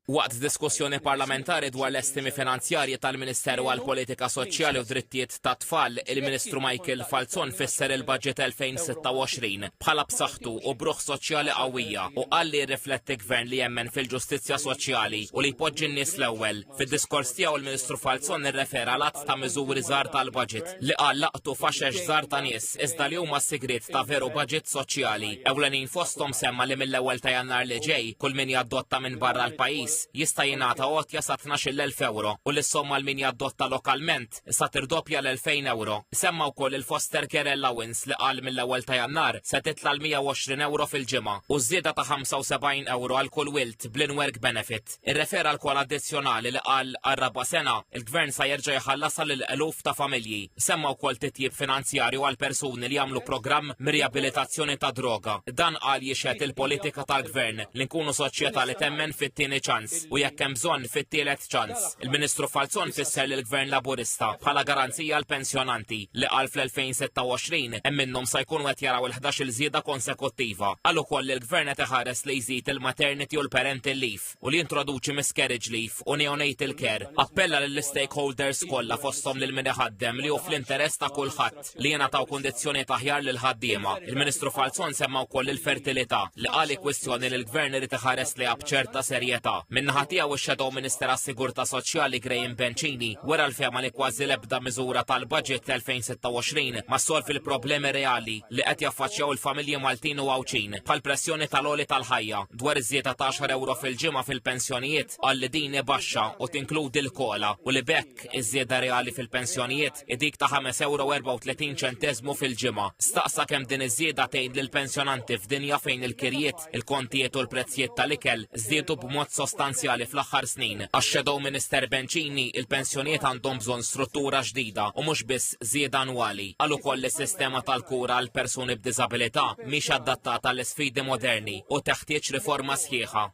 Waqt diskussjoni parlamentari dwar l-estimi finanzjarji tal-Ministeru għall-Politika Soċjali u Drittijiet tat-Tfal, il-Ministru Michael Falzon fisser il-Baġġett 2026 bħala b'saħħtu u bruħ soċjali qawwija u qal li jirrifletti gvern li jemmen fil-ġustizzja soċjali u li jpoġġi n-nies l-ewwel. Fid-diskors tiegħu il-Ministru Falzon irrefera l-att ta' miżuri żgħar tal-baġġett li qal laqtu faxex żgħar ta' nies iżda li huma s-sigriet ta' veru baġġett soċjali. Ewlenin fosthom semma li mill-ewwel ta' Jannar li ġej kull min jaddotta minn barra l-pajjiż jista' jingħata għotja sa 12,000 euro u l-somma l min jaddotta lokalment sa tirdoppja l-2,000 euro. Semma wkoll il-Foster Care Allowance li qal mill-ewwel ta' Jannar se titla' l-120 euro fil-ġimgħa u żieda ta' 75 euro għal kull wilt bl-in-work benefit. Irrefera l-kwal addizzjonali li qal għar-raba' sena il-Gvern sa jerġa' jħallasha lil eluf ta' familji. Semma wkoll titjib finanzjarju għal persuni li jagħmlu programm mir-riabilitazzjoni ta' droga. Dan qal jixed il-politika tal-Gvern li nkunu soċjetà li temmen fit-tieni ċans u jekk hemm bżonn fit-tielet ċans. Il-Ministru Falzon fisser li l-Gvern Laburista bħala garanzija għall pensjonanti li qal fl-2026 hemm minnhom se jkunu qed jaraw il-11 żieda konsekuttiva. Qal ukoll li l-Gvern qed iħares li jżid il-maternity u l-parental leave u li jintroduċi miscarriage leave u neonatal care. Appella lill-stakeholders kollha fosthom lil min iħaddem li hu fl-interess ta' kulħadd li jingħataw kundizzjonijiet aħjar lil ħaddiema. Il-Ministru Falzon semma wkoll il-fertilità li qal kwistjoni li l-Gvern irid iħares liha b'ċerta serjetà. Min-naħa tiegħu ix-Shadow Minister għas-Sigurtà Soċjali Graham Bencini wara l-fema li kważi l-ebda miżura tal-Baġġett 2026 ma solvi l-problemi reali li qed jaffaċċjaw il-familji Maltin u Għawċin bħall-pressjoni tal-għoli tal-ħajja dwar iż-żieda ta' 10 euro fil-ġimgħa fil-pensjonijiet qal li din baxxa u tinkludi l-kola u li bekk iż-żieda reali fil-pensjonijiet dik ta' 5.34 euro fil-ġimgħa. Staqsa kemm din iż-żieda tgħid lill-pensjonanti f'dinja fejn il-kirjiet, il-kontijiet u l-prezzijiet tal-ikel żdiedu b'mod sostanzjali fl-aħħar snin. Għax-Shadow Minister Bencini il-pensjonijiet għandhom bżonn struttura ġdida u mhux biss żieda annwali. Qal ukoll is-sistema tal-kura għal persuni b'diżabilità mhix adattata l-isfidi moderni u teħtieġ riforma sħiħa.